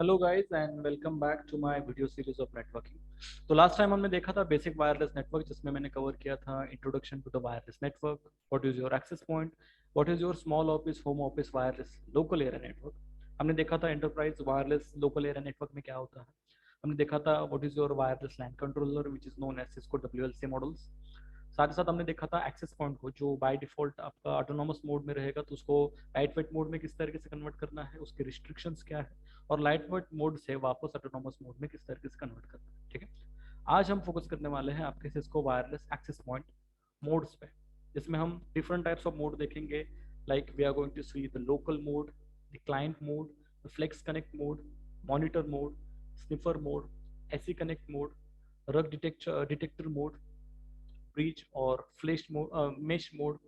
Hello guys and welcome back to my video series of networking. तो last time हमने देखा था basic wireless network, जिसमें मैंने कवर किया था introduction to the wireless network, what is your access point, what is your small office, home office wireless local area network. हमने देखा था enterprise wireless local area network में क्या होता है। हमने देखा था what is your wireless LAN controller which is known as Cisco WLC models. साथ ही साथ हमने देखा था एक्सेस पॉइंट को, जो बाय डिफॉल्ट आपका ऑटोनोमस मोड में रहेगा, तो उसको लाइट वेट मोड में किस तरीके से कन्वर्ट करना है, उसके रिस्ट्रिक्शंस क्या है, और लाइट वेट मोड से वापस ऑटोनोमस मोड में किस तरीके से कन्वर्ट करना है। ठीक है, आज हम फोकस करने वाले हैं आपके Cisco wireless access point modes पे, जिसमें हम डिफरेंट टाइप्स ऑफ मोड देखेंगे। Like we are going to see the local mode, the client mode, the flex connect mode, monitor mode, sniffer mode, SE connect mode, rogue detector mode, bridge और flash mode, mesh mode,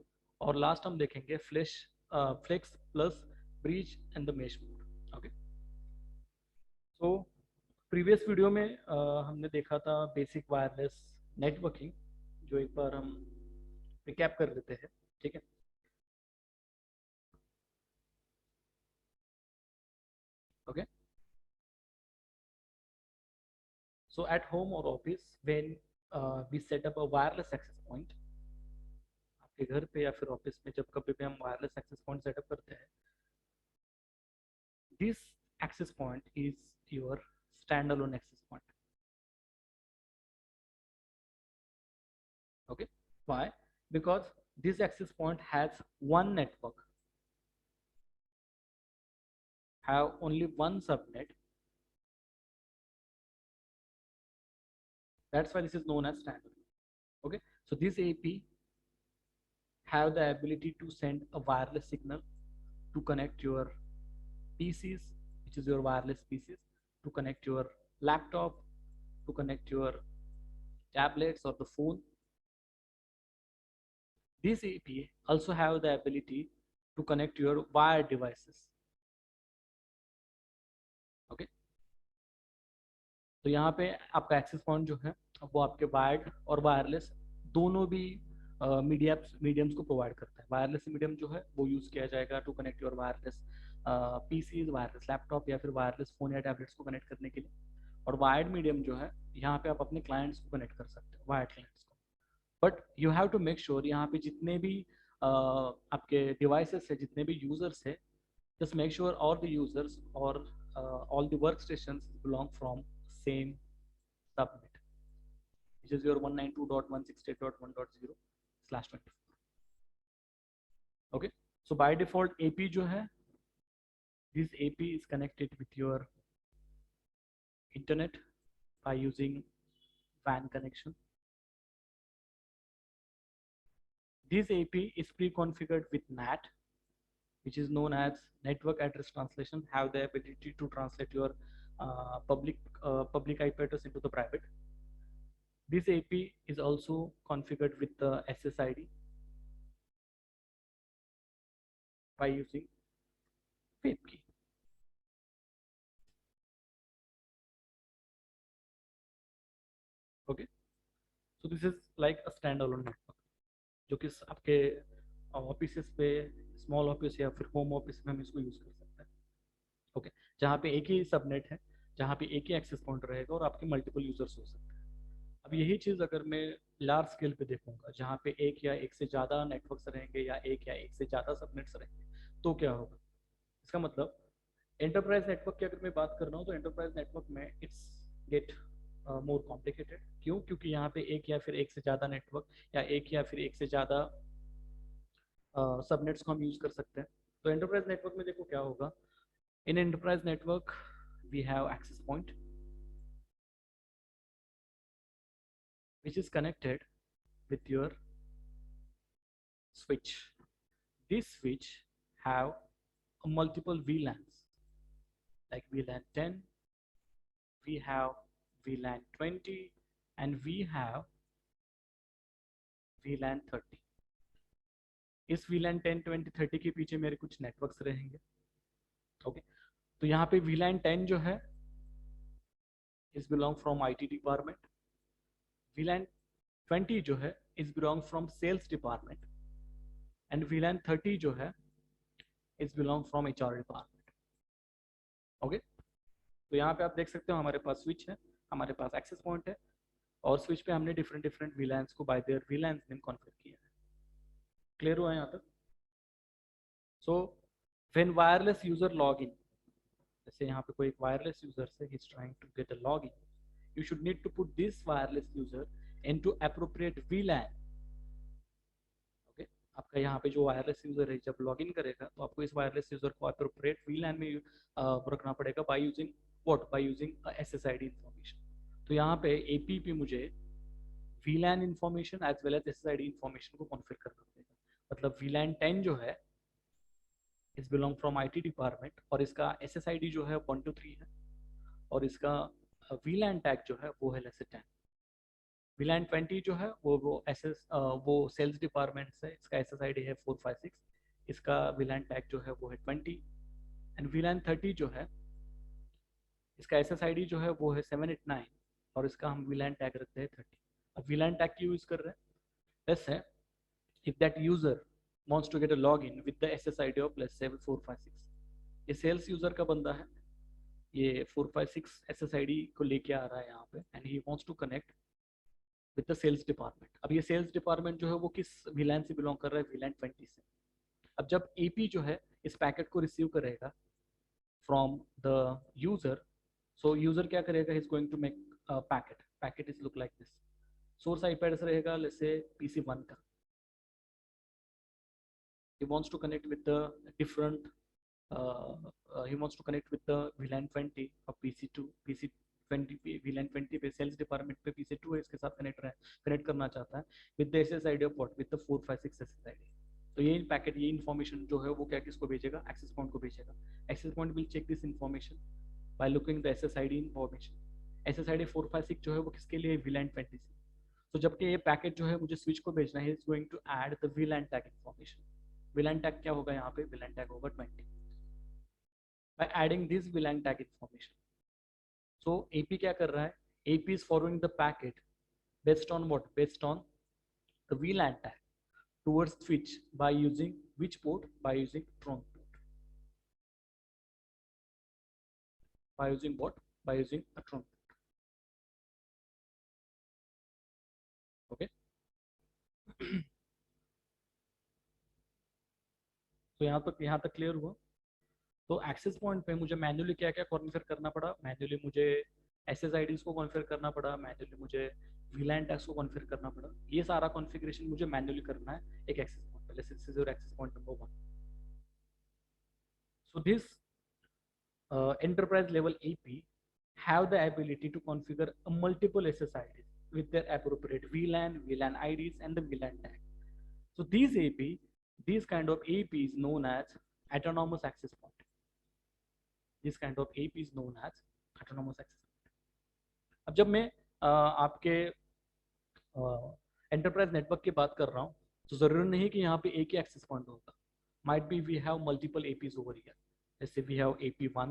और last हम देखेंगे flex plus bridge and the mesh mode. Okay, तो previous video में हमने देखा था basic wireless networking, जो एक बार हम रिकैप कर लेते हैं। ठीक है, ओके। सो एट होम और office when we set up a wireless access point, आपके घर पे या फिर ऑफिस में जब कभी भी हम वायरलेस एक्सेस पॉइंट सेटअप करते हैं, this access point is your stand alone access point. Okay, why? Because this access point has one network, have only one subnet. That's why this is known as standard. Okay, so this AP have the ability to send a wireless signal to connect your PCs, which is your wireless PCs, to connect your laptop, to connect your tablets or the phone. This AP also have the ability to connect your wired devices. Okay, तो यहाँ पे आपका access point जो है वो आपके wired और wireless दोनों भी मीडियम्स को प्रोवाइड करता है। वायरलेस मीडियम जो है वो यूज़ किया जाएगा to connect your wireless PCs, wireless laptop या फिर वायरलेस फ़ोन या टैबलेट्स को कनेक्ट करने के लिए। और वायर्ड मीडियम जो है, यहाँ पे आप अपने क्लाइंट्स को कनेक्ट कर सकते हो, वायर्ड क्लाइंट्स को। But you have to make sure यहाँ पे जितने भी आपके डिवाइसेस है, जितने भी यूजर्स है, just make sure all the users or all the workstations belong from same subnet, which is your 192.168.1.0/24. Okay, so by default AP जो है, this AP is connected with your internet by using WAN connection. This AP is pre-configured with NAT, which is known as network address translation, have the ability to translate your public IP address into the private. This AP is also configured with the SSID by using FAPE key. Okay, so this is like a standalone network, जो कि आपके office पे, small office या फिर home office में हम इसको use कर सकते हैं। ओके, जहाँ पे एक ही सबनेट है, जहाँ पे एक ही एक्सेस पॉइंट रहेगा और आपके मल्टीपल यूजर्स हो सकते हैं। अब यही चीज़ अगर मैं लार्ज स्केल पे देखूंगा, जहाँ पे एक या एक से ज़्यादा नेटवर्क्स रहेंगे या एक से ज़्यादा सबनेट्स रहेंगे, तो क्या होगा? इसका मतलब एंटरप्राइज नेटवर्क की अगर मैं बात कर रहा हूँ, तो एंटरप्राइज नेटवर्क में इट्स गेट मोर कॉम्प्लिकेटेड। क्यों? क्योंकि यहाँ पे एक या फिर एक से ज़्यादा नेटवर्क या एक या फिर एक से ज़्यादा सबनेट्स को हम यूज़ कर सकते हैं। तो एंटरप्राइज नेटवर्क में देखो क्या होगा। In enterprise network we have access point which is connected with your switch. This switch have a multiple VLANs, like VLAN 10, we have VLAN 20, and we have VLAN 30. इस VLAN 10, 20, 30 के पीछे मेरे कुछ networks रहेंगे। ओके, तो यहाँ पे VLAN 10 जो है is belong from IT department, VLAN 20 जो है is belong from sales department, and VLAN 30 जो है is belong from HR department. Okay, तो यहाँ पे आप देख सकते हो हमारे पास स्विच है, हमारे पास एक्सेस पॉइंट है, और स्विच पे हमने डिफरेंट VLANs को by their VLANs name configure किया है। क्लियर हुआ यहाँ तक? So when wireless user log in, जैसे यहाँ पे कोई एक वायरलेस यूजर से he is trying to get a log in, you should need to put this wireless user into appropriate VLAN. Okay? आपका यहाँ पे जो वायरलेस यूजर है जब लॉगिन करेगा तो आपको इस वायरलेस यूजर को appropriate VLAN में रखना पड़ेगा by using what? By using SSID information. तो यहाँ पे AP पे मुझे VLAN information as well as SSID information को कॉन्फ़िगर करना पड़ेगा। मतलब VLAN 10 जो है इस बिलोंग फ्रॉम IT डिपार्टमेंट, और इसका SSID जो है 123 है, और इसका VLAN टैग जो है वो है लेस 10। VLAN 20 जो है वो सेल्स डिपार्टमेंट से, इसका SSID है 456, इसका VLAN टैग जो है वो है 20, एंड VLAN 30 जो है इसका SSID जो है वो है 789, और इसका हम VLAN टैग रखते हैं 30। अब VLAN टैग क्यों यूज कर रहे हैं? जैसे if that user wants to get a login with the SSID of let's say 456, ये सेल्स यूजर का बंदा है, ये 456 SSID को लेके आ रहा है यहाँ पे, and he wants to connect with the sales department. अब ये सेल्स डिपार्टमेंट जो है वो किस VLAN से बिलोंग कर रहा है? VLAN 20 से। अब जब AP जो है इस पैकेट को रिसीव करेगा from the user, so user क्या करेगा? He is going to make packet is look like this. Source IP address रहेगा लेट्स से PC1 का, he wants to connect with the different he wants to connect with the VLAN 20 of PC2, PC20 VLAN 20 पे sales department पे PC2 है, इसके साथ connect करना चाहता है with the SSID of what? With the 456 SSID। तो ये पैकेट, ये इन्फॉर्मेशन जो है वो क्या किसको भेजेगा? एक्सेस पॉइंट को भेजेगा। Access point will check this information by looking the SSID information. SSID 456 जो है वो किसके लिए? VLAN 20 से। तो जबकि ये पैकेट जो है मुझे स्विच को भेजना है, is going to add the VLAN tag information. VLAN tag क्या होगा यहाँ पे? VLAN टैग होगा 20। By adding this VLAN tag information, so AP क्या कर रहा है? AP is forwarding the packet based on what? Based on the VLAN tag towards switch by using which port? By using trunk port. By using what? By using a trunk port. Okay. तो यहाँ तक clear हुआ? तो access point पे मुझे manually क्या क्या configure करना पड़ा? मैन्युअली मुझे SSIDs को कॉन्फ़िगर करना पड़ा, मैन्युअली मुझे VLAN टैग्स को कॉन्फ़िगर करना पड़ा। ये सारा कॉन्फ़िगरेशन मुझे मैन्युअली करना है एक एक्सेस पॉइंट पे। This is your access point number 1। So this enterprise level AP have the ability to configure multiple SSIDs with their appropriate VLAN, VLAN IDs, and the VLAN tag. So these kind of AP is known as autonomous access point. This kind of AP is known as autonomous access point. अब जब मैं आपके enterprise network की बात कर रहा हूँ तो जरूरी नहीं कि यहाँ पे एक ही एक्सेस पॉइंट होगा। Might be we have multiple APs over here. Let's say we have AP1,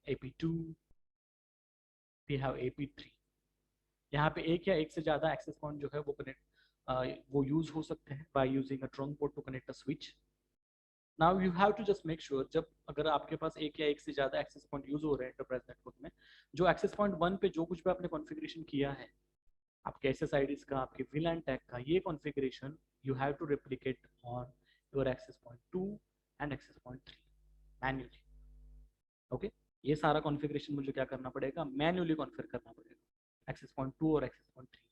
AP2, we have AP3. यहाँ पे एक या एक से ज्यादा एक्सेस पॉइंट जो है वो यूज हो सकते हैं by using a trunk port to connect a switch. Now you have to just make sure जब अगर आपके पास एक या एक से ज्यादा एक्सेस पॉइंट यूज हो रहे हैं एंटरप्राइज नेटवर्क में, जो एक्सेस पॉइंट 1 पे जो कुछ भी आपने कॉन्फ़िगरेशन किया है आपके SSIDs का, आपके VLAN टैग का, ये configuration you have to replicate on your access point 2 and access point 3 manually. Okay, ये सारा कॉन्फ़िगरेशन मुझे क्या करना पड़ेगा? मैन्युअली कॉन्फ़िगर करना पड़ेगा एक्सेस पॉइंट 2 और एक्सेस पॉइंट 3।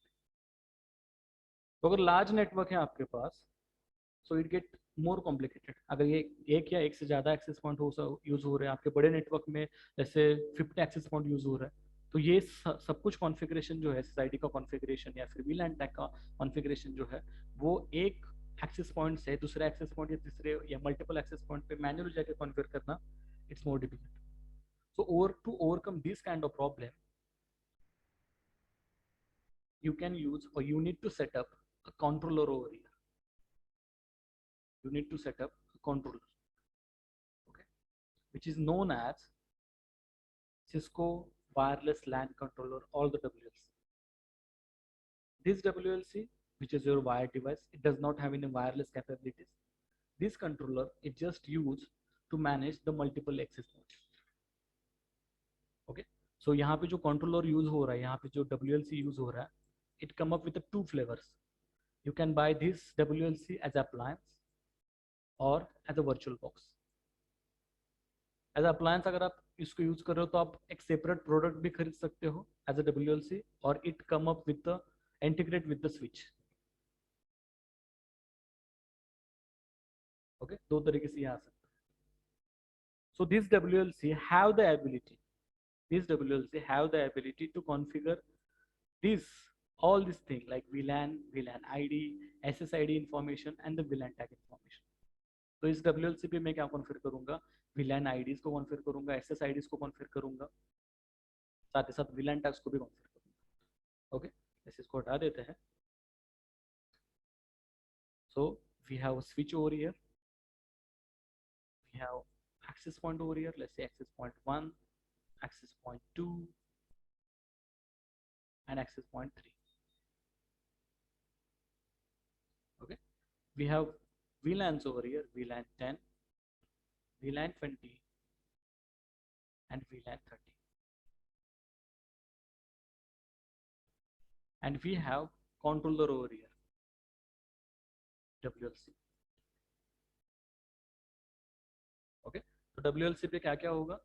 तो अगर लार्ज नेटवर्क है आपके पास, so it get more complicated. अगर ये एक या एक से ज्यादा एक्सेस पॉइंट यूज हो रहे हैं आपके बड़े नेटवर्क में, जैसे 50 एक्सेस पॉइंट यूज हो रहा है, तो ये सब कुछ कॉन्फ़िगरेशन जो है SSID का कॉन्फ़िगरेशन या फिर VLAN टैग का कॉन्फ़िगरेशन जो है वो एक एक्सेस पॉइंट से दूसरे एक्सेस पॉइंट या तीसरे या मल्टीपल एक्सेस पॉइंट पे मैन्युअली जाके कॉन्फ़िगर करना, it's more difficult. So to overcome this kind of problem, you can use or you need to set up a controller over here. You need to set up a controller, okay, which is known as Cisco Wireless LAN Controller or the WLC. This WLC, which is your wired device, it does not have any wireless capabilities. This controller is just used to manage the multiple access points. Okay, so यहाँ पे जो controller use हो रहा है, यहाँ पे जो WLC use हो रहा है, it come up with two flavours. You can buy this WLC as appliance or as a virtual box. As a appliance अगर आप इसको यूज कर रहे हो तो आप एक सेपरेट प्रोडक्ट भी खरीद सकते हो एज अ WLC, और it come up with the integrate with the switch. Okay, दो तरीके से ये आ सकता है. So this WLC have the ability, this WLC have the ability to configure this all this thing like VLAN, VLAN ID, SSID information and the VLAN tag information. तो इस WLC पे मैं क्या कॉन्फ़िगर करूंगा, VLAN IDs को configure करूंगा, SSIDs को configure करूंगा, साथ ही साथ VLAN tags को भी कॉन्फ़िगर करूंगा. ओके, ऐसे इसको हटा देते हैं. So we have switch over here, we have access point over here, let's say access point 1, access point 2 and access point 3. Okay, we have VLANs over here, VLAN 10, VLAN 20 and VLAN 30, and we have controller over here, WLC. Okay, तो WLC पे क्या क्या होगा,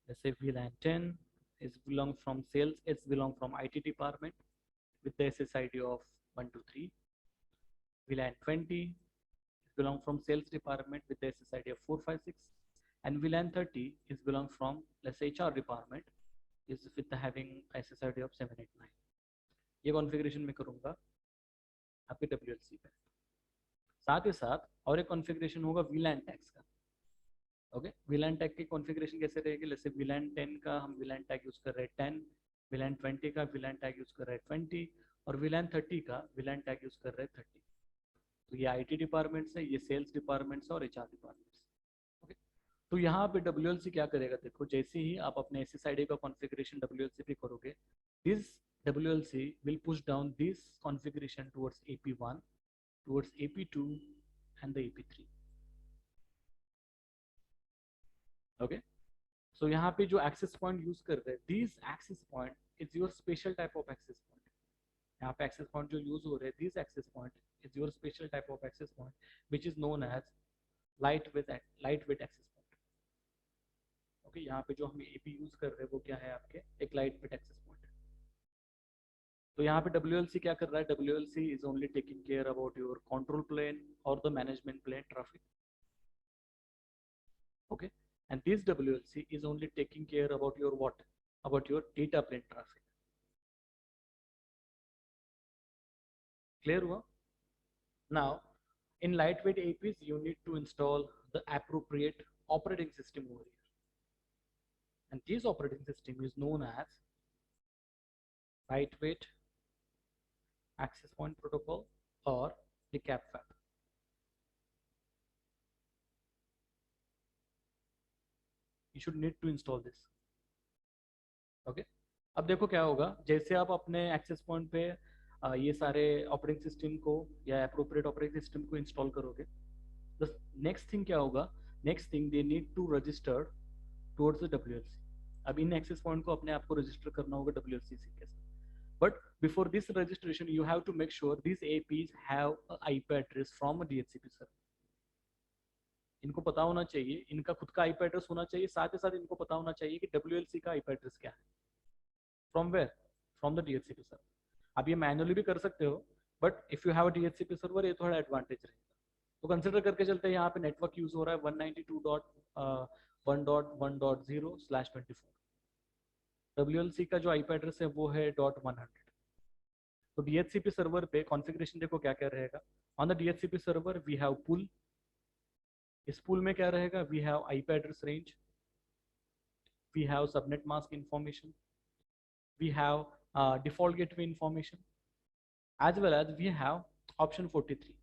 जैसे VLAN 10 is belong from sales, it's belong from IT department with the SSID of 123. VLAN 20 is belong from sales department with the SSID of 456, and VLAN 30 is belong from, let's say, HR department is with the having SSID of 789. ये configuration में करूंगा आपके WLC पे. साथ ही साथ और एक कॉन्फ़िगरेशन होगा VLAN टैग्स का. ओके, VLAN टैग की कॉन्फ़िगरेशन कैसे रहेगी, जैसे VLAN 10 का हम VLAN टैग यूज कर रहे हैं 10, VLAN 20 का VLAN टैग यूज कर रहे हैं 20, और VLAN 30 का VLAN टैग यूज कर रहे हैं 30. तो ये IT डिपार्टमेंट्स है, ये सेल्स डिपार्टमेंट्स और HR डिपार्टमेंट्स. ओके, तो यहाँ पे WLC क्या करेगा, देखो जैसे ही आप अपने SSID का कॉन्फ़िगरेशन WLC पे करोगे, this WLC will push down this configuration towards AP1, towards AP2 and the AP3. Okay, so यहाँ पे जो access point use कर रहे हैं, this access point is your special type of access point. यहाँ पे access point जो use हो रहे हैं, this access point is your special type of access point, which is known as lightweight access point. Okay, यहाँ पे जो हम AP use कर रहे हैं वो क्या है आपके, एक lightweight access point. तो यहाँ पे WLC क्या कर रहा है, WLC is only taking care about your control plane or the management plane traffic. Okay, and this WLC is only taking care about your what, about your data plane traffic. Clear हुआ? Now in lightweight APs you need to install the appropriate operating system over here, and this operating system is known as lightweight access point protocol or the CAPFAP. You should need to install this. Okay, अब देखो क्या होगा, जैसे आप अपने access point पे ये सारे ऑपरेटिंग सिस्टम को या अप्रोप्रिएट ऑपरेटिंग सिस्टम को इंस्टॉल करोगे, द नेक्स्ट थिंग क्या होगा, next thing they need to register towards the WLC. अब इन एक्सेस पॉइंट को अपने आप को रजिस्टर करना होगा WLC के साथ. But before this registration, you have to make sure these APs have a IP address from a DHCP server. इनको पता होना चाहिए, इनका खुद का IP address होना चाहिए, साथ ही साथ इनको पता होना चाहिए कि WLC का IP address क्या है. From where? From the DHCP server. आप ये मैनुअली भी कर सकते हो, but if you have a DHCP server ये थोड़ा एडवांटेज रहेगा. तो कंसिडर करके चलते हैं, यहाँ पे नेटवर्क यूज हो रहा है 192.1.1.0/24. WLC का जो IP एड्रेस है वो है .100. तो DHCP सर्वर पे कॉन्फ़िगरेशन देखो क्या क्या रहेगा. On the DHCP server we have pool. इस पूल में क्या रहेगा, we have IP address range, we have subnet mask information, we have default gateway information, as well as we have option 43.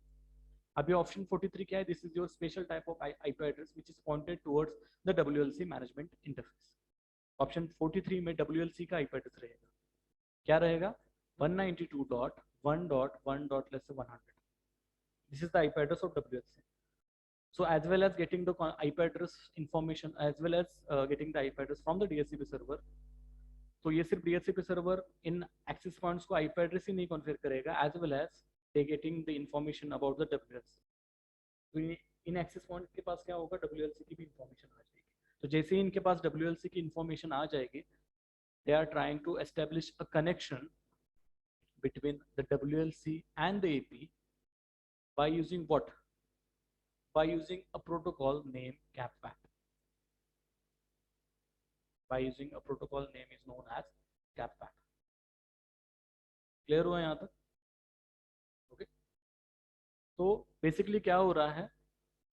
अभी option 43 क्या है, this is your special type of IP address which is pointed towards the WLC management interface. Option 43 में WLC का IP address रहेगा, क्या रहेगा, 192.1.1.100. This is the IP address of WLC. So as well as getting the IP address information, as well as getting the IP address from the DHCP server. तो ये सिर्फ DHCP server इन access points को IP address ही नहीं configure करेगा, as well as they getting the information about the WLC. तो in excess point के पास क्या होगा, WLC की भी इंफॉर्मेशन आ जाएगी. तो जैसे ही इनके पास WLC की इंफॉर्मेशन आ जाएगी, they are trying to establish a connection between the WLC and the AP by using what? By using a protocol named CAPWAP. By using a protocol name is known as CAPWAP. Clear हुआ यहाँ तक? Okay. तो basically क्या हो रहा है,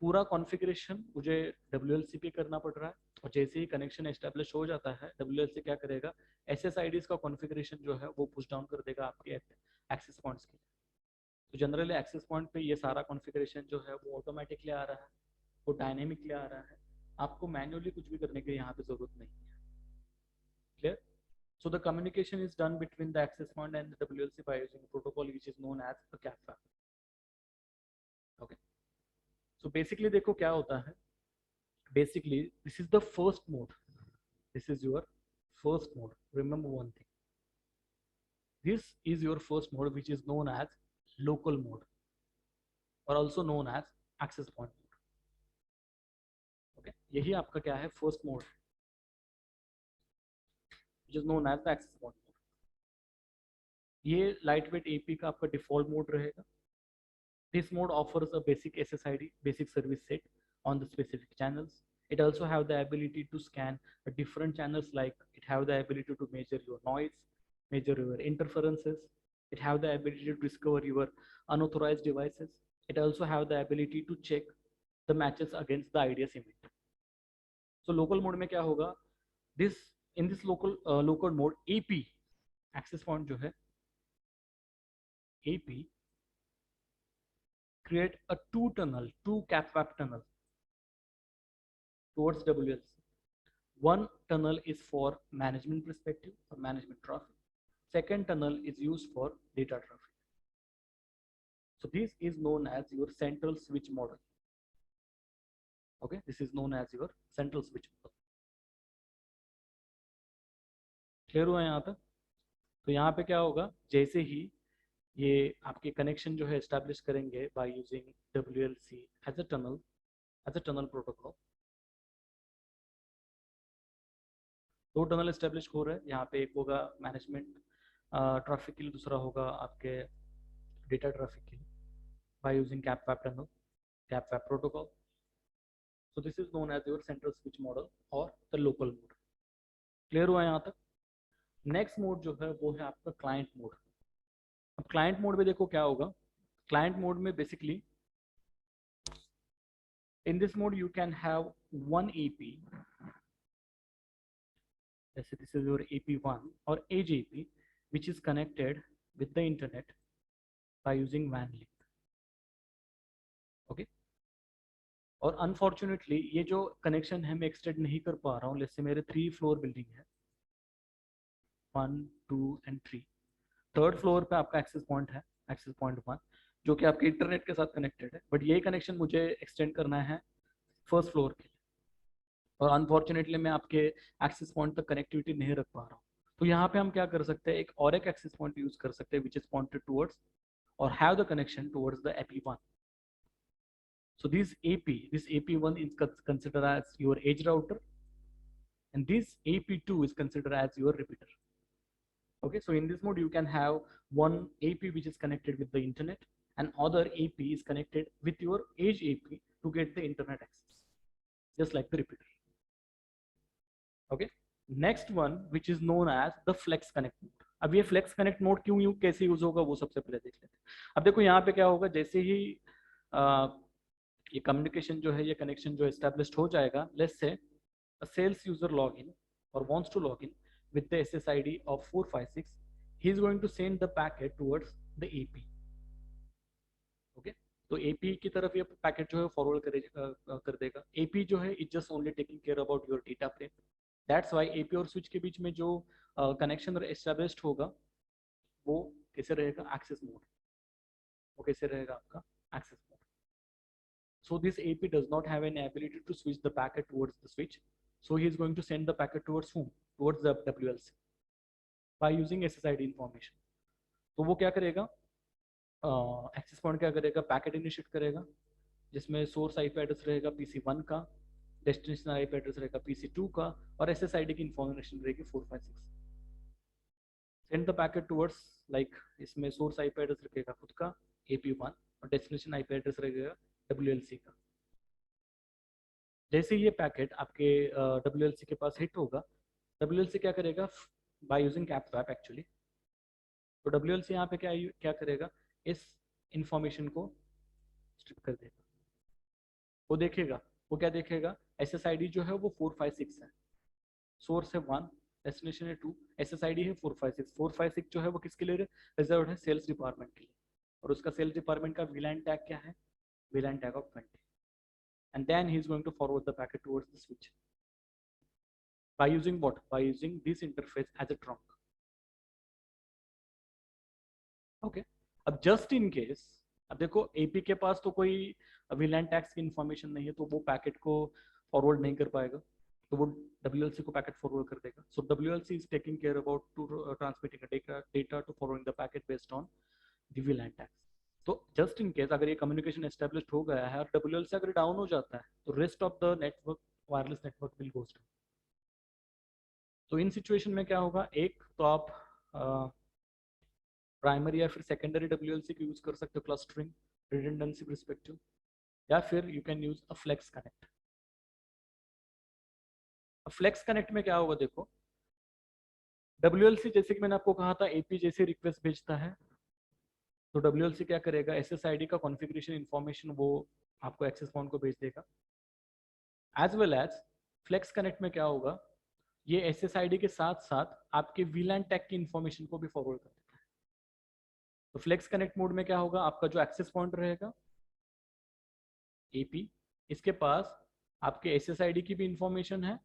पूरा configuration मुझे WLC पे करना पड़ रहा है, और जैसे ही कनेक्शन एस्टेब्लिश हो जाता है, WLC क्या करेगा, SSIDs का कॉन्फ़िगरेशन जो है वो पुश डाउन कर देगा आपके एक्सेस पॉइंट्स के. तो जनरली एक्सेस पॉइंट पे ये सारा कॉन्फ़िगरेशन जो है वो ऑटोमेटिकली आ रहा है, वो डायनेमिकली आ रहा है, आपको मैन्युअली कुछ भी करने की यहाँ पे जरूरत नहीं है. Clear? So the communication is done between the access point and the WLC by using a protocol which is known as a CAPWAP. Okay. So basically देखो क्या होता है. Basically this is the first mode. This is your first mode. Remember one thing. This is your first mode, which is known as local mode, or also known as access point mode. Okay. यही आपका क्या है, first mode, which is known as the access point mode. ये lightweight AP का आपका default mode रहेगा. This mode offers a basic SSID, basic service set on the specific channels. It also have the ability to scan different channels, like it have the ability to measure your noise, measure your interferences. It have the ability to discover your unauthorized devices. It also have the ability to check the matches against the IDS event. So local mode में क्या होगा, in this local mode AP access point जो है, AP create a two CAPWAP tunnel towards WLC. One tunnel is for management perspective or management traffic. Second tunnel is used for data traffic. So this is known as your central switch model. Okay, this is known as your central switch model. Clear हुआ यहाँ तक? तो यहाँ पे क्या होगा, जैसे ही ये आपके कनेक्शन जो है एस्टैब्लिश करेंगे by using WLC as a tunnel protocol. दो टनल एस्टेब्लिश हो रहे हैं यहाँ पे, एक होगा मैनेजमेंट ट्रैफिक के लिए, दूसरा होगा आपके डेटा ट्रैफिक के लिए, by using CAPWAP tunnel, CAPWAP protocol. So this is known as your central switch model और द लोकल मोड. क्लियर हुआ यहाँ तक? नेक्स्ट मोड जो है वो है आपका क्लाइंट मोड. अब क्लाइंट मोड में देखो क्या होगा. क्लाइंट मोड में basically in this mode you can have one AP. Let's say this is your AP1 or Edge AP, which is connected with the internet by using WAN link. Okay. और unfortunately ये जो connection है मैं extend नहीं कर पा रहा हूँ. जैसे से मेरे 3 फ्लोर बिल्डिंग है, 1, 2 and 3. थर्ड फ्लोर पे आपका एक्सेस पॉइंट है, एक्सेस पॉइंट 1, जो कि आपके इंटरनेट के साथ कनेक्टेड है, बट यही कनेक्शन मुझे एक्सटेंड करना है फर्स्ट फ्लोर के लिए, और अनफॉर्चुनेटली मैं आपके एक्सेस पॉइंट तक कनेक्टिविटी नहीं रख पा रहा हूँ. तो यहाँ पे हम क्या कर सकते हैं, एक और एक एक्सेस पॉइंट यूज कर सकते हैं, विच इज पॉइंटेड टुवर्ड्स और have the connection towards the AP1. So this AP1 is considered as your edge router, and this AP2 is considered as your repeater. Okay, so in this mode you can have one AP which is connected with the internet, and other AP is connected with your edge AP to get the internet access, just like the repeater. Okay, next one which is known as the flex connect mode. अब ये flex connect mode क्यों कैसे use होगा वो सबसे पहले देख लेते हैं. अब देखो यहाँ पे क्या होगा, जैसे ही ये कम्युनिकेशन जो है, ये कनेक्शन जो एस्टेब्लिश्ड हो जाएगा, let's say a sales user login or wants to log in with the SSID of 456, he is going to send the packet towards the AP. Okay, तो AP की तरफ ये पैकेट जो है फॉरवर्ड कर देगा. AP जो है it just only taking care about your data frame. That's why AP और स्विच के बीच में जो कनेक्शन एस्टेब्लिश्ड होगा वो कैसे रहेगा, एक्सेस मोड. वो कैसे रहेगा आपका access mode. So this AP does not have any ability to switch the packet towards the switch. So he is going to send the packet towards whom? Towards the WLC by using SSID information. तो वो क्या करेगा? Access point क्या करेगा? Packet initiate करेगा जिसमें source IP address रहेगा PC1 का, डेस्टिनेशन आईपी एड्रेस रहेगा PC2 का, और SSID की इंफॉर्मेशन रहेगी 456. Send the packet towards, like इसमें सोर्स आईपी एड्रेस रखेगा खुद का AP1 और डेस्टिनेशन आईपी एड्रेस रहेगा WLC का. जैसे ये पैकेट आपके WLC के पास हिट होगा, WLC क्या करेगा? बाय यूजिंग कैपस्वैप एक्चुअली. तो WLC यहाँ पे क्या करेगा? इस इंफॉर्मेशन को स्ट्रिप कर देगा. वो देखेगा, वो क्या देखेगा? SSID जो है वो 456 है, सोर्स है 1, डेस्टिनेशन है 2, SSID है 456. 456 जो है वो किसके लिए रिजर्व है? सेल्स डिपार्टमेंट के लिए. और उसका सेल्स डिपार्टमेंट का VLAN टैग क्या है? VLAN tag of 20. And then he is going to forward the packet towards the switch by using what? By using this interface as a trunk. Okay. अब just in case, अब देखो AP के पास तो कोई VLAN tags की information नहीं है, तो वो पैकेट को फॉरवर्ड नहीं कर पाएगा, तो वो WLC को पैकेट फॉरवर्ड कर देगा. So WLC is taking care about to transmitting a data to forwarding the packet based on the VLAN tags. तो जस्ट इन केस अगर ये कम्युनिकेशन एस्टेब्लिश हो गया है और WLC अगर डाउन हो जाता है, तो rest of the network, wireless network will goes down. तो इन सिचुएशन में क्या होगा? एक तो आप प्राइमरी या फिर सेकेंडरी WLC को यूज कर सकते हो क्लस्टरिंग रिडंडेंसी परस्पेक्टिव, या फिर you can use a flex connect. Flex connect में क्या होगा? देखो WLC जैसे कि मैंने आपको कहा था AP जैसे रिक्वेस्ट भेजता है, तो WLC क्या करेगा? SSID का कॉन्फ़िगरेशन इंफॉर्मेशन वो आपको एक्सेस पॉइंट को भेज देगा. As well as flex connect में क्या होगा? ये SSID के साथ साथ आपके VLAN टैग की इंफॉर्मेशन को भी फॉरवर्ड कर देता है. तो फ्लेक्स कनेक्ट मोड में क्या होगा? आपका जो एक्सेस पॉइंट रहेगा AP, इसके पास आपके SSID की भी इंफॉर्मेशन है,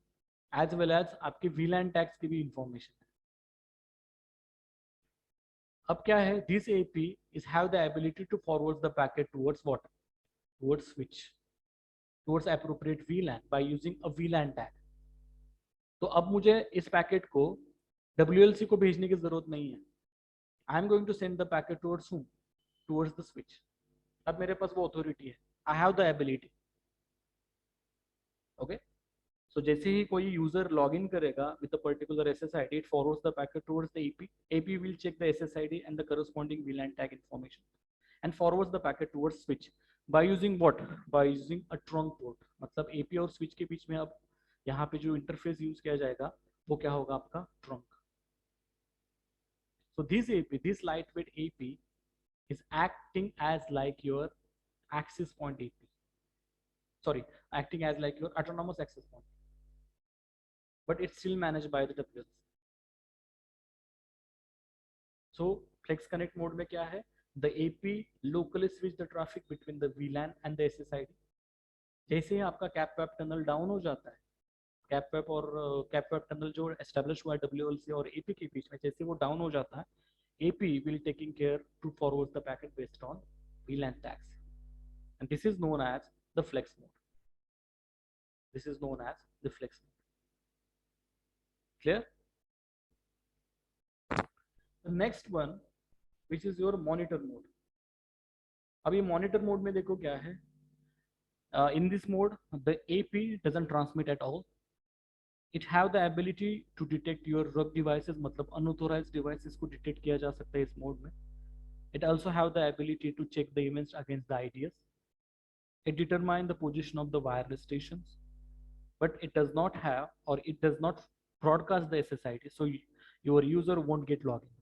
एज वेल एज आपके VLAN टैग्स की भी इंफॉर्मेशन है. अब क्या है? This AP is have the ability to forward the packet towards what? Towards switch, towards appropriate VLAN by using a VLAN tag. तो अब मुझे इस पैकेट को WLC को भेजने की जरूरत नहीं है. I am going to send the packet towards whom? Towards the switch. अब मेरे पास वो अथॉरिटी है. I have the ability. Okay? So जैसे ही कोई यूजर लॉग इन करेगा with a particular SSID, it forwards the packet towards the AP. AP will check the SSID and the corresponding VLAN tag information and forwards the packet towards switch by using what? By using a trunk port. मतलब AP और switch के बीच में अब यहाँ पे जो interface use किया जाएगा वो क्या होगा? आपका trunk. So this AP, this lightweight AP is acting as like your access point AP. Sorry, acting as like your autonomous access point. But it's still managed by the WLC. So Flex Connect mode में क्या है? The AP locally switch the traffic between the VLAN and the SSID. जैसे ही आपका कैपवेप tunnel down हो जाता है, कैपवेप और कैपवेप tunnel जो एस्टेब्लिश हुआ है WLC और AP के बीच में, जैसे वो डाउन हो जाता है, AP will taking care to forward the packet based on VLAN tags, and this is known as the flex mode. This is known as the flex mode. Clear? The next one, which is your monitor mode. अब ये monitor mode में देखो क्या है? In this mode, the AP doesn't transmit at all. It have the ability to detect your rogue devices, मतलब unauthorized devices को detect किया जा सकता है इस mode में. It also have the ability to check the events against the IDS. It determine the position of the wireless stations, but it does not have or it does not broadcast the SSID, so your user won't get login.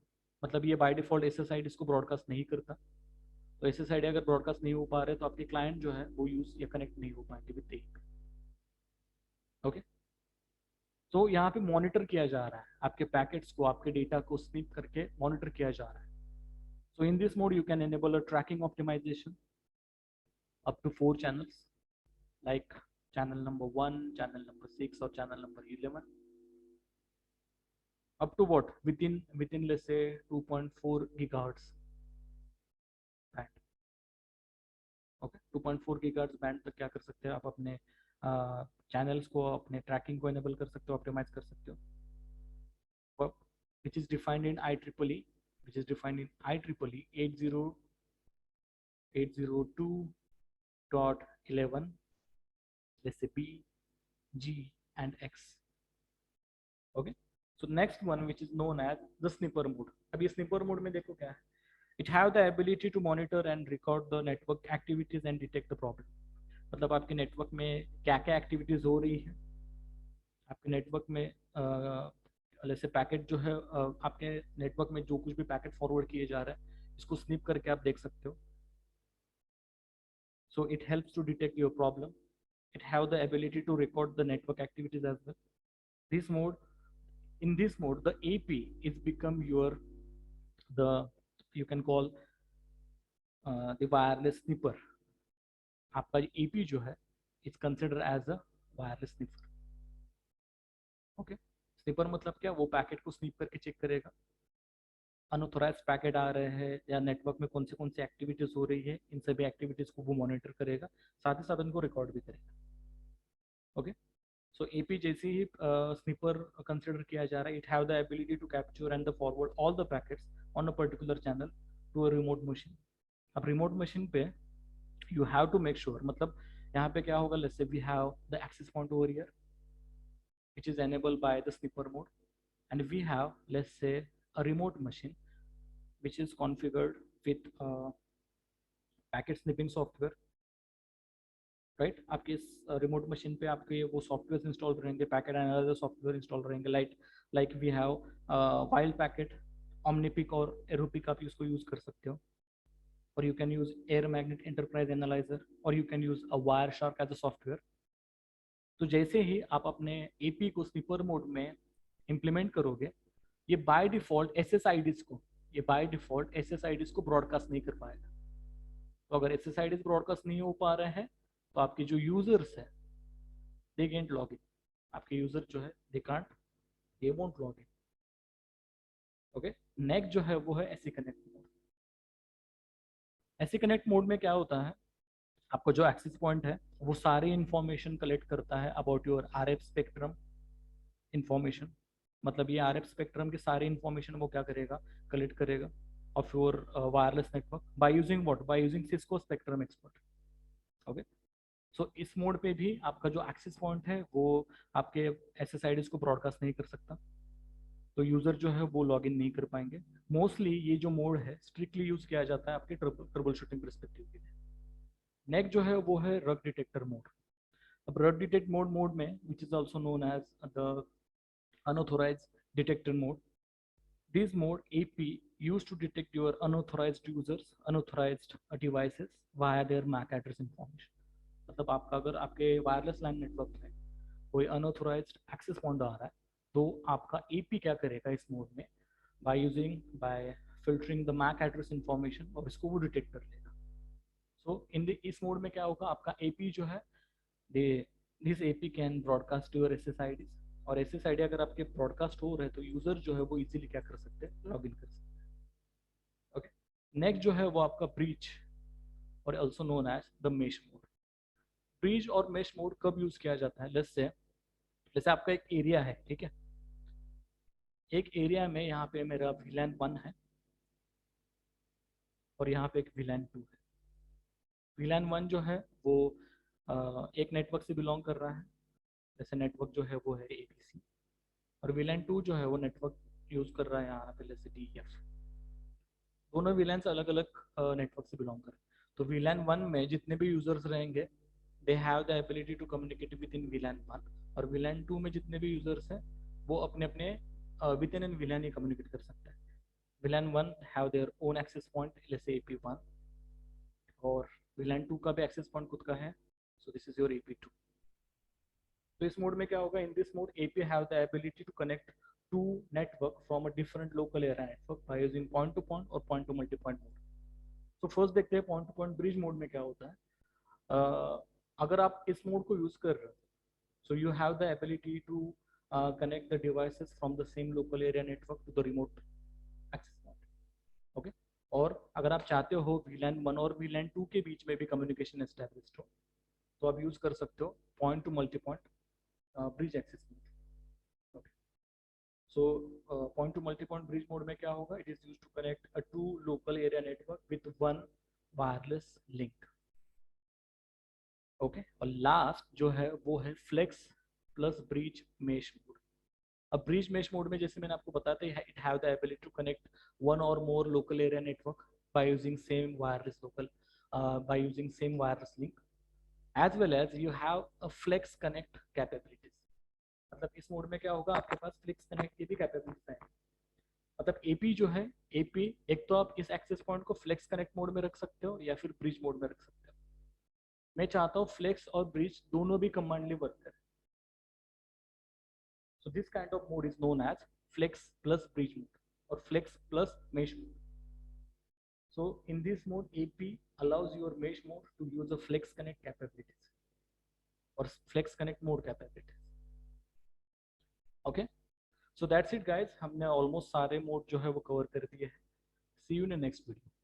मतलब ये by default SSID इसको broadcast नहीं करता. तो SSID अगर broadcast नहीं हो पा रहे तो आपके client जो है वो use या connect नहीं हो पाएंगे with the AP. Okay? तो यहाँ पे मॉनिटर किया जा रहा है आपके पैकेट्स को, आपके डेटा को स्निप करके मॉनिटर किया जा रहा है. So in this mode, you can enable a tracking optimization up to 4 channels, like channel number 1, channel number 6, or channel number 11. Up to what? Within let's say 2.4 gigahertz. Right. Okay 2.4 gigahertz band तक क्या कर सकते हैं आप अपने channels को, अपने trekking को इनेबल कर सकते हो, ऑप्टिमाइज कर सकते हो, which is defined in IEEE, which is defined in IEEE 802.11, let's say B, G, and X. Okay. So next one, which is known as the sniffer mode. अब ये sniffer mode में देखो क्या है. It have the ability to monitor and record the network activities and detect the problem. मतलब आपके network में क्या क्या एक्टिविटीज हो रही है, आपके नेटवर्क में जैसे पैकेट जो है आपके नेटवर्क में जो कुछ भी पैकेट फॉरवर्ड किए जा रहा है इसको स्निप करके आप देख सकते हो. So it helps to detect your problem. It have the ability to record the network activities as well. This mode, in this mode, the AP is become your you can call the wireless sniffer. आपका AP जो है it's considered as a wireless sniffer. Okay. Sniper मतलब क्या, वो packet को snip करके check करेगा, unauthorised packet आ रहे हैं या नेटवर्क में कौन सी एक्टिविटीज हो रही है, इन सभी एक्टिविटीज को वो मॉनिटर करेगा, साथ ही साथ उनको रिकॉर्ड भी करेगा. ओके. सो एपी जैसे ही स्निपर कंसिडर किया जा रहा है, it have the ability to capture and the forward all the packets on a particular channel to a remote machine. अब रिमोट मशीन पे you have to make sure, मतलब यहाँ पे क्या होगा, let's say we have the access point over here which is enabled by the sniffer mode, and we have, let's say, a remote machine which is configured with packet snipping software, right. आपके इस remote machine पे आपके वो software install रहेंगे, packet analyser software install रहेंगे, like we have wild packet, OmniPeek और AiroPeek आप इसको यूज कर सकते हो, और you can use AirMagnet enterprise analyser, और you can use a Wireshark as a software. तो जैसे ही आप अपने एपी को स्निपर मोड में इम्प्लीमेंट करोगे, ये by default S S I को ब्रॉडकास्ट नहीं कर पाएगा. तो अगर एस एस आई ब्रॉडकास्ट नहीं हो पा रहे हैं तो आपके जो यूजर्स है दे कैंट लॉग इन. आपके यूजर जो है they won't log in. Okay. Next जो है वो है AC connect mode. SE connect mode में क्या होता है, आपको जो एक्सेस पॉइंट है वो सारी इंफॉर्मेशन कलेक्ट करता है about your RF spectrum information. मतलब ये आरएफ स्पेक्ट्रम की सारी इंफॉर्मेशन वो क्या करेगा, कलेक्ट करेगा of your wireless network by using what, by using Cisco spectrum expert. Okay. So इस मोड पे भी आपका जो एक्सेस पॉइंट है वो आपके एसएसआईडीज को ब्रॉडकास्ट नहीं कर सकता, तो यूजर जो है वो लॉग इन नहीं कर पाएंगे. मोस्टली ये जो मोड है स्ट्रिक्टली यूज किया जाता है आपके ट्रबल शूटिंग परस्पेक्टिव के लिए. नेक्स्ट जो है वो है रग डिटेक्टर मोड. अब रग डिटेक्ट मोड में which is also known as the unauthorized detector mode. This mode AP used to detect your unauthorized users, unauthorized devices via their MAC address information. मतलब आपका अगर आपके वायरलेस लैन नेटवर्क में कोई unauthorised access point आ रहा है तो आपका AP क्या करेगा इस मोड में, by filtering the MAC address information, और इसको वो डिटेक्ट कर लेगा. सो इस मोड में क्या होगा, आपका AP जो है this AP can broadcast your SSIDs, और SSID अगर आपके ब्रॉडकास्ट हो रहे हैं तो यूजर जो है वो इजीली क्या कर सकते हैं, लॉग इन कर सकते हैं. ओके. नेक्स्ट जो है वो आपका ब्रीच और also known as the mesh mode. Bridge और मेश मोड कब यूज किया जाता है, जैसे आपका एक एरिया है, ठीक है, एक एरिया में यहाँ पे मेरा VLAN 1 है और यहाँ पे एक VLAN 2 है. VLAN 1 जो है वो एक नेटवर्क से बिलोंग कर रहा है, जैसे नेटवर्क जो है वो है ABC, और VLAN 2 जो है वो नेटवर्क यूज कर रहा है यहाँ पे जैसे DEF. दोनों VLANs अलग अलग नेटवर्क से बिलोंग कर रहे हैं. तो VLAN 1 में जितने भी यूजर्स रहेंगे they have the ability to communicate within VLAN 1, और VLAN 2 में जितने भी यूजर्स हैं वो अपने अपने विद इन VLAN ही कम्युनिकेट कर सकते हैं. VLAN 1 have their own access point, जैसे AP1, और VLAN 2 का भी एक्सेस पॉइंट खुद का है, सो दिस इज योर AP2. तो इस मोड में क्या होगा, in this mode AP have the ability to connect to network from a different local area network by using point to point और point to multi point mode. तो first देखते हैं point to point bridge mode में क्या होता है. अगर आप इस मोड को यूज कर रहे हो, so you have the ability to connect the devices from the same local area network to the remote access point. Okay. और अगर आप चाहते हो VLAN 1 और VLAN 2 के बीच में भी कम्युनिकेशन एस्टेब्लिश हो तो आप यूज कर सकते हो point to multi point bridge access mode. Okay, so point to multi point bridge mode में क्या होगा, it is use to connect a two local area network with one wireless link. Okay, और last जो है वो है flex plus bridge mesh mode. अब bridge mesh mode में जैसे मैंने आपको बताया था, it have the ability to connect one or more local area network by using same wireless local by using same wireless link, as well as you have a flex connect capabilities। मतलब इस मोड में क्या होगा, आपके पास flex connect की भी capabilities है। मतलब एपी जो है, एपी एक तो आप इस एक्सेस पॉइंट को फ्लेक्स कनेक्ट मोड में रख सकते हो या फिर ब्रिज मोड में रख सकते हो। मैं चाहता हूँ फ्लेक्स और ब्रिज दोनों भी कमांडली वर्क करें। So this kind of mode is known as flex plus bridge mode or flex plus mesh mode. So in this mode, AP allows your mesh mode to use the flex connect capabilities or flex connect mode capabilities. Okay, so that's it guys, हमने almost सारे mode जो है वो cover कर दिए हैं। See you in the next video.